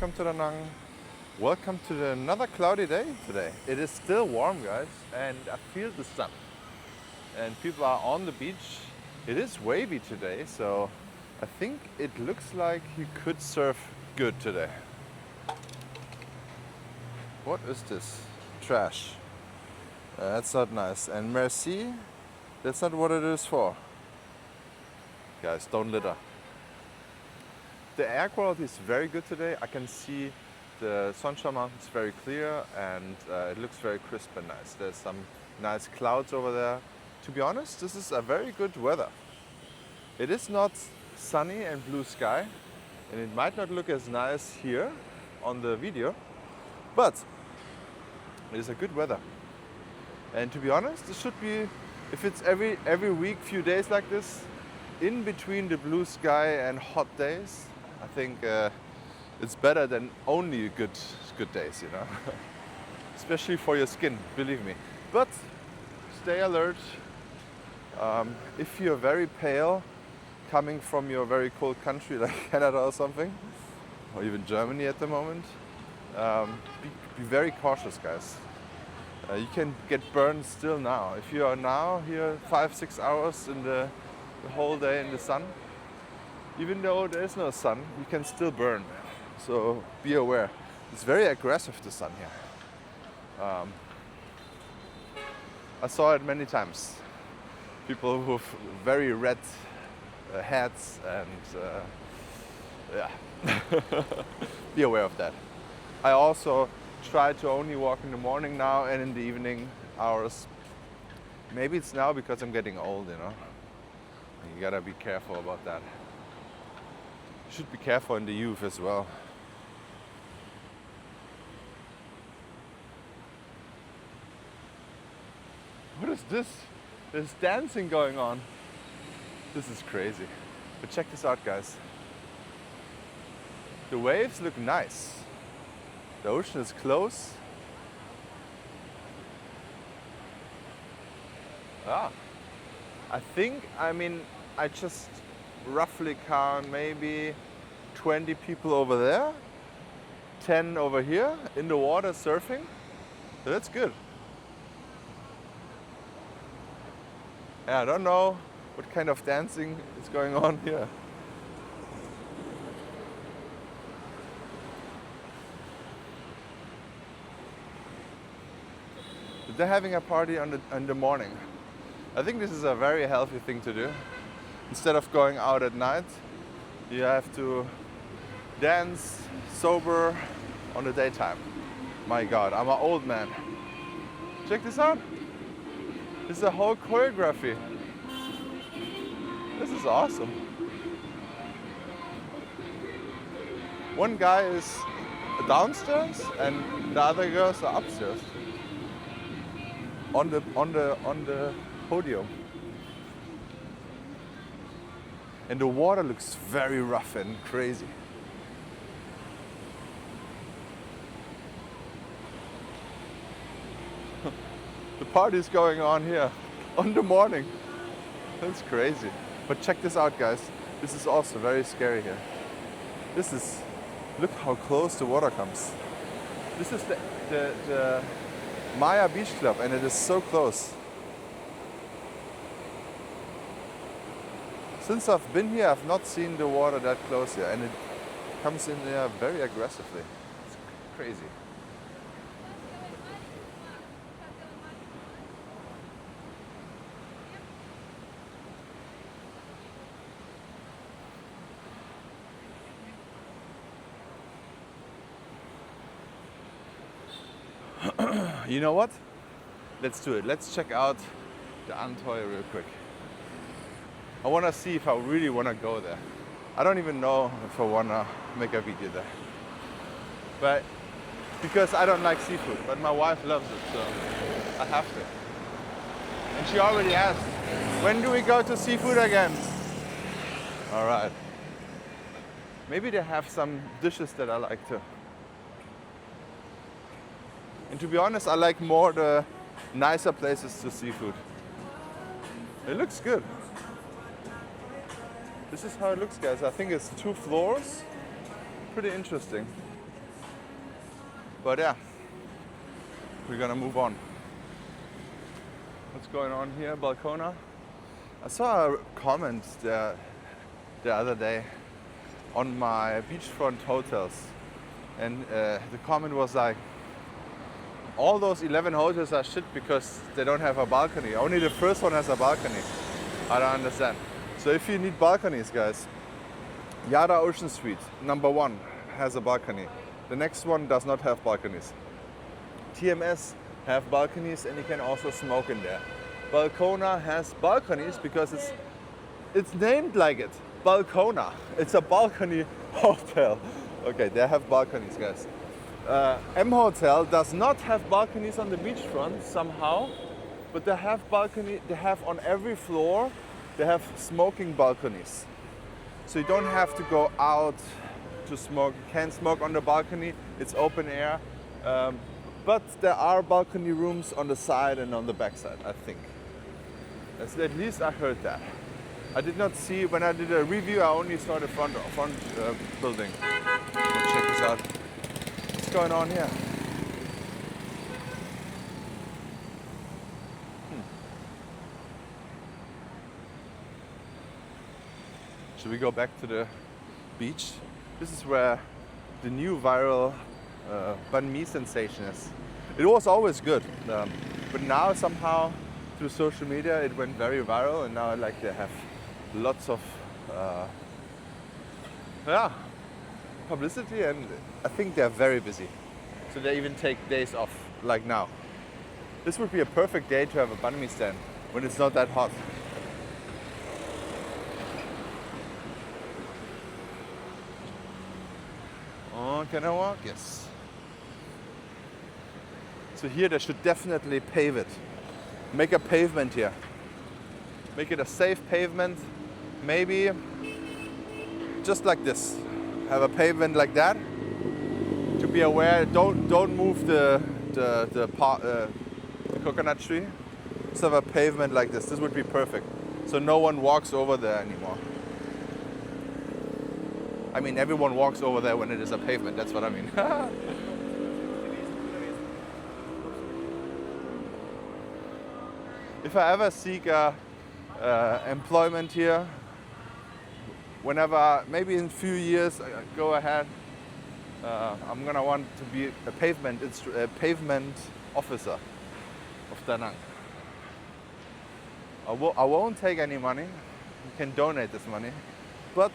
welcome to Da Nang. Welcome to another cloudy day today. It is still warm, guys, and I feel the sun. And people are on the beach. It is wavy today, so I think it looks like you could surf good today. What is this? Trash. That's not nice. And merci, that's not what it is for. Guys, don't litter. The air quality is very good today. I can see the Sunshine Mountains very clear, and it looks very crisp and nice. There's some nice clouds over there. To be honest, this is a very good weather. It is not sunny and blue sky, and it might not look as nice here on the video, but it is a good weather. And to be honest, this should be, if it's every week, few days like this, in between the blue sky and hot days, I think it's better than only good days, you know. Especially for your skin, believe me. But stay alert. If you're very pale, coming from your very cold country like Canada or something, or even Germany at the moment, be very cautious, guys. You can get burned still now. If you are now here 5-6 hours in the whole day in the sun, even though there is no sun, you can still burn. So be aware. It's very aggressive, the sun here. I saw it many times. People with very red hats and yeah. Be aware of that. I also try to only walk in the morning now and in the evening hours. Maybe it's now because I'm getting old, you know. You gotta be careful about that. You should be careful in the youth as well. What is this? There's dancing going on. This is crazy. But check this out, guys. The waves look nice. The ocean is close. I just roughly count maybe 20 people over there, 10 over here in the water surfing. So that's good. Yeah, I don't know what kind of dancing is going on here. They're having a party in the morning. I think this is a very healthy thing to do. Instead of going out at night, you have to dance sober on the daytime. My God, I'm an old man. Check this out. This is a whole choreography. This is awesome. One guy is downstairs and the other girls are upstairs. On the podium. And the water looks very rough and crazy. The party is going on here on the morning. That's crazy. But check this out, guys. This is also very scary here. Look how close the water comes. This is the My Khe Beach Club, and it is so close. Since I've been here, I've not seen the water that close here, and it comes in there very aggressively. It's crazy. You know what? Let's do it. Let's check out the Antoy real quick. I want to see if I really want to go there. I don't even know if I want to make a video there. But because I don't like seafood, but my wife loves it, so I have to. And she already asked, when do we go to seafood again? All right. Maybe they have some dishes that I like too. And to be honest, I like more the nicer places to seafood. It looks good. This is how it looks, guys. I think it's 2 floors. Pretty interesting. But yeah, we're gonna move on. What's going on here, Balcona? I saw a comment the other day on my beachfront hotels, and the comment was like, all those 11 hotels are shit because they don't have a balcony. Only the first one has a balcony. I don't understand. So if you need balconies, guys, Yada Ocean Suite, number 1, has a balcony. The next one does not have balconies. TMS have balconies and you can also smoke in there. Balcona has balconies because it's named like it. Balcona. It's a balcony hotel. Okay, they have balconies, guys. M Hotel does not have balconies on the beachfront somehow, but they have balcony. They have on every floor. They have smoking balconies, so you don't have to go out to smoke. You can smoke on the balcony. It's open air, but there are balcony rooms on the side and on the back side, I think. At least I heard that. I did not see, when I did a review, I only saw the front building. Let's check this out. What's going on here? Should we go back to the beach? This is where the new viral banh mi sensation is. It was always good, but now somehow through social media it went very viral, and now like they have lots of publicity, and I think they're very busy. So they even take days off, like now. This would be a perfect day to have a banh mi stand when it's not that hot. Oh, can I walk? Yes. So here they should definitely pave it. Make a pavement here. Make it a safe pavement. Maybe just like this. Have a pavement like that. To be aware, don't move the coconut tree. Just have a pavement like this. This would be perfect. So no one walks over there anymore. I mean, everyone walks over there when it is a pavement. That's what I mean. If I ever seek employment here, whenever, maybe in a few years, go ahead. I'm gonna want to be a pavement officer of Da Nang. I won't take any money. You can donate this money, but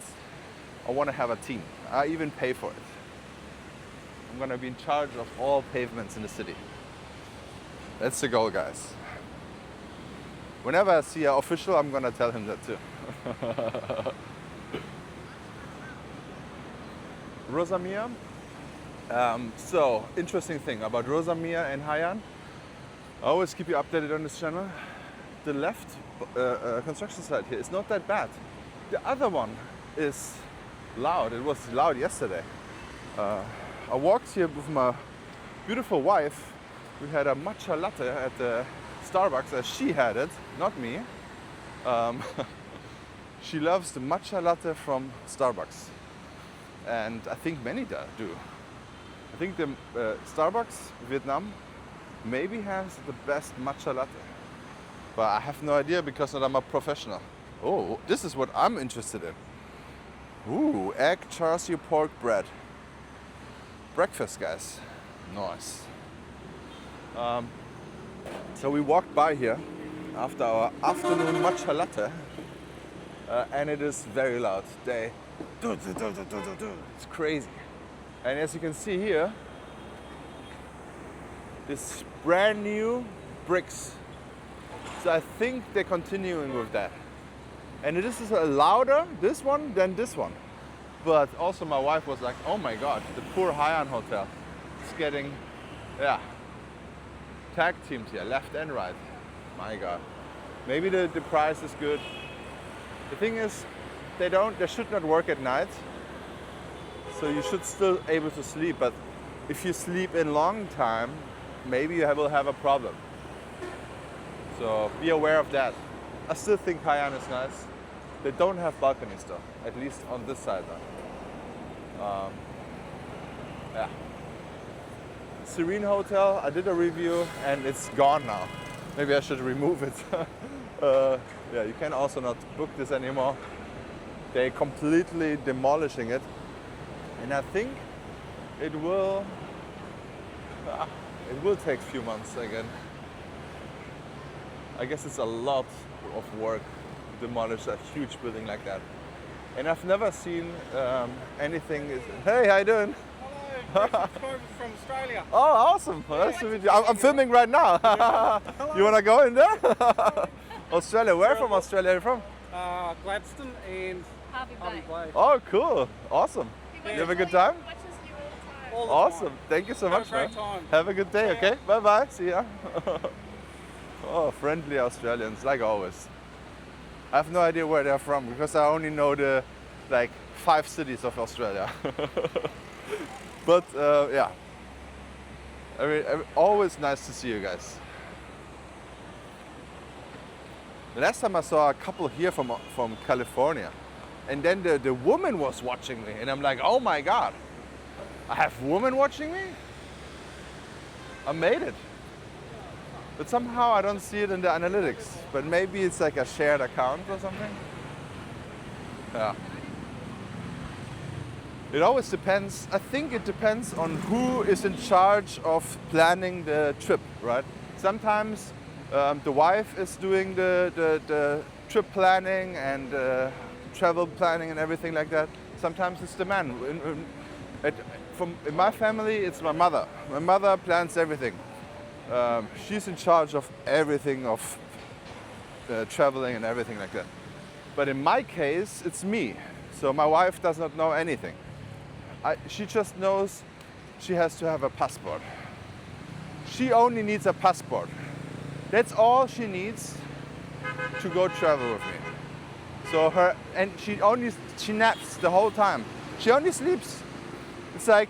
I want to have a team. I even pay for it. I'm gonna be in charge of all pavements in the city. That's the goal, guys. Whenever I see an official, I'm gonna tell him that too. Rosamia. So, interesting thing about Rosamia and Haiyan. I always keep you updated on this channel. The left construction site here is not that bad. The other one is loud. It was loud yesterday. I walked here with my beautiful wife. We had a matcha latte at the Starbucks, as she had it, not me. She loves the matcha latte from Starbucks, and I think many do. I think the Starbucks Vietnam maybe has the best matcha latte, but I have no idea because I'm a professional. Oh, this is what I'm interested in. Ooh, egg char siu pork bread. Breakfast, guys. Nice. So we walked by here after our afternoon matcha latte, and it is very loud. It's crazy. And as you can see here, this brand new bricks. So I think they're continuing with that. And this is louder, this one, than this one. But also my wife was like, oh my God, the poor Haiyan hotel. It's getting, tag teams here, left and right. My God. Maybe the price is good. The thing is, they should not work at night. So you should still able to sleep, but if you sleep in long time, maybe you will have a problem. So be aware of that. I still think Haiyan is nice. They don't have balconies though, at least on this side though. Yeah. Serene Hotel. I did a review and it's gone now. Maybe I should remove it. Yeah, you can also not book this anymore. They're completely demolishing it. And I think it will take a few months again. I guess it's a lot of work to demolish a huge building like that. And I've never seen anything. Hey, how you doing? Hello, from Australia. Oh, awesome! Well, nice to meet you. I'm filming right now. You wanna go in there? Australia. Where from Australia are you from? Gladstone and Harvey Bay. Oh, cool! Awesome. You have a good time? Watches you all the time. all the Awesome. time. Thank you so Have much, a great man. time. Have a good day. See ya. Okay. Bye bye. See ya. Oh, friendly Australians, like always. I have no idea where they're from because I only know the like 5 cities of Australia. But yeah, always nice to see you guys. The last time I saw a couple here from California, and then the woman was watching me, and I'm like, oh my god, I have women watching me? I made it. But somehow I don't see it in the analytics. But maybe it's like a shared account or something. Yeah. It always depends. I think it depends on who is in charge of planning the trip, right? Sometimes the wife is doing the trip planning and travel planning and everything like that. Sometimes it's the man. In my family, it's my mother. My mother plans everything. She's in charge of everything, of traveling and everything like that. But in my case, it's me. So my wife does not know anything. She just knows she has to have a passport. She only needs a passport. That's all she needs to go travel with me. So she naps the whole time. She only sleeps. It's like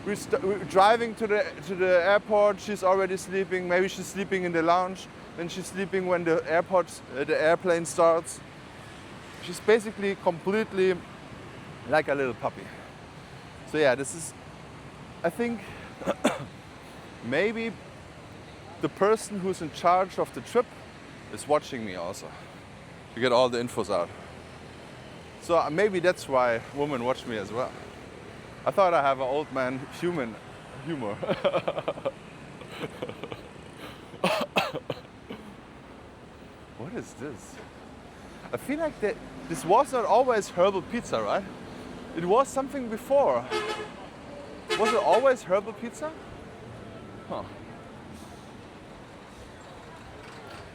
we're driving to the airport. She's already sleeping. Maybe she's sleeping in the lounge. Then she's sleeping when the airplane starts. She's basically completely like a little puppy. So yeah, this is, I think, maybe the person who's in charge of the trip is watching me also to get all the infos out. So maybe that's why women watch me as well. I thought I have an old man humor. What is this? I feel like this was not always herbal pizza, right? It was something before. Was it always herbal pizza? Huh.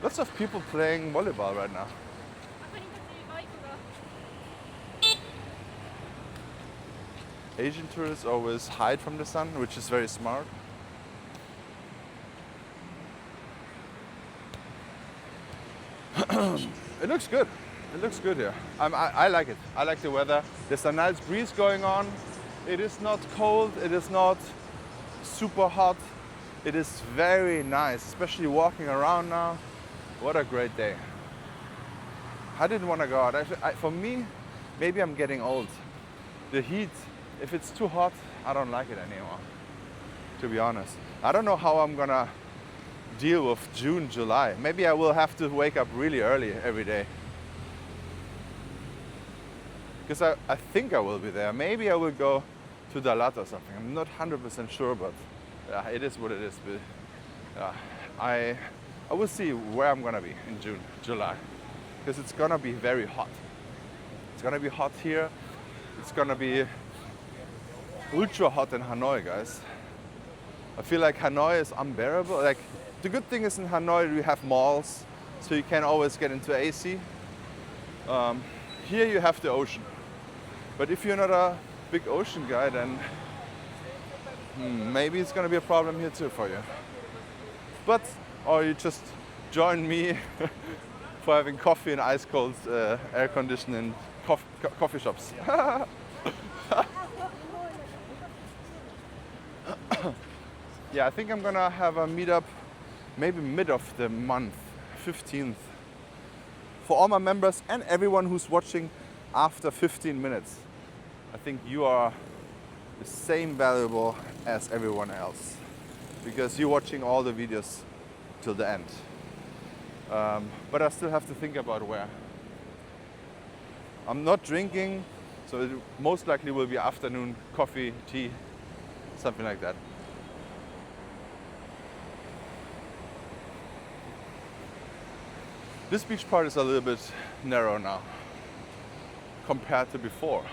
Lots of people playing volleyball right now. Asian tourists always hide from the sun, which is very smart. It looks good. It looks good here. I like it. I like the weather. There's a nice breeze going on. It is not cold. It is not super hot. It is very nice, especially walking around now. What a great day. I didn't want to go out. Actually, for me, maybe I'm getting old. The heat, if it's too hot, I don't like it anymore, to be honest. I don't know how I'm gonna deal with June, July. Maybe I will have to wake up really early every day. Because I think I will be there. Maybe I will go to Dalat or something. I'm not 100% sure, but yeah, it is what it is. But, I will see where I'm gonna be in June, July. Because it's gonna be very hot. It's gonna be hot here. It's gonna be ultra hot in Hanoi, guys. I feel like Hanoi is unbearable. Like, the good thing is in Hanoi we have malls, so you can always get into AC. Here you have the ocean. But if you're not a big ocean guy, then maybe it's gonna be a problem here too for you. But, or you just join me for having coffee in ice cold air conditioning coffee shops. Yeah, I think I'm gonna have a meetup maybe mid of the month, 15th. For all my members and everyone who's watching after 15 minutes. I think you are the same valuable as everyone else. because you're watching all the videos till the end. But I still have to think about where. I'm not drinking, so it most likely will be afternoon coffee, tea, something like that. This beach part is a little bit narrow now compared to before.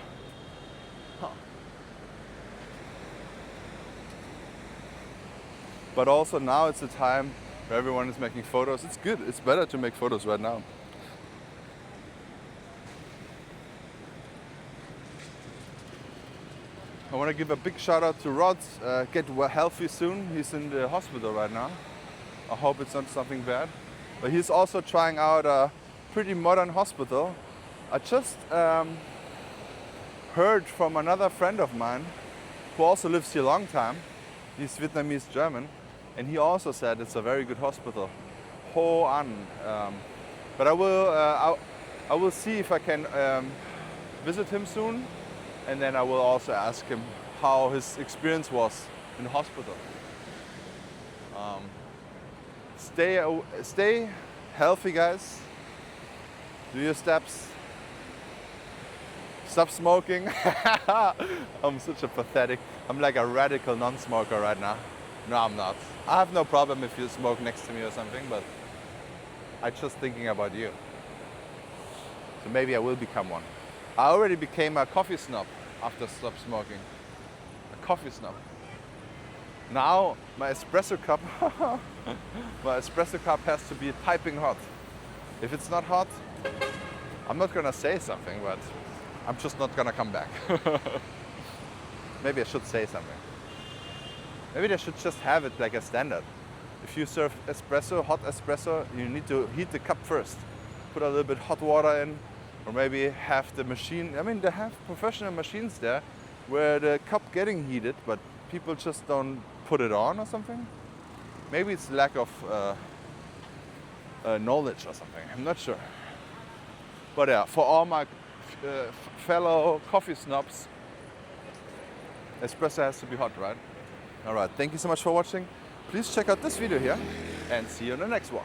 But also now it's a time where everyone is making photos. It's good, it's better to make photos right now. I want to give a big shout out to Rod. Get healthy soon. He's in the hospital right now. I hope it's not something bad. But he's also trying out a pretty modern hospital. I just heard from another friend of mine who also lives here a long time. He's Vietnamese German, and he also said it's a very good hospital. Ho An. But I will see if I can visit him soon, and then I will also ask him how his experience was in the hospital. Stay healthy, guys. Do your steps. Stop smoking. I'm such a pathetic. I'm like a radical non-smoker right now. No, I'm not. I have no problem if you smoke next to me or something, but I'm just thinking about you. So maybe I will become one. I already became a coffee snob after stop smoking. A coffee snob. Now my espresso cup, has to be piping hot. If it's not hot, I'm not gonna say something, but I'm just not gonna come back. Maybe I should say something. Maybe they should just have it like a standard. If you serve espresso, hot espresso, you need to heat the cup first. Put a little bit hot water in, or maybe have the machine. I mean, they have professional machines there where the cup getting heated, but people just don't put it on or something. Maybe it's lack of knowledge or something. I'm not sure. But yeah, for all my fellow coffee snobs, espresso has to be hot, right? All right, thank you so much for watching. Please check out this video here and see you in the next one.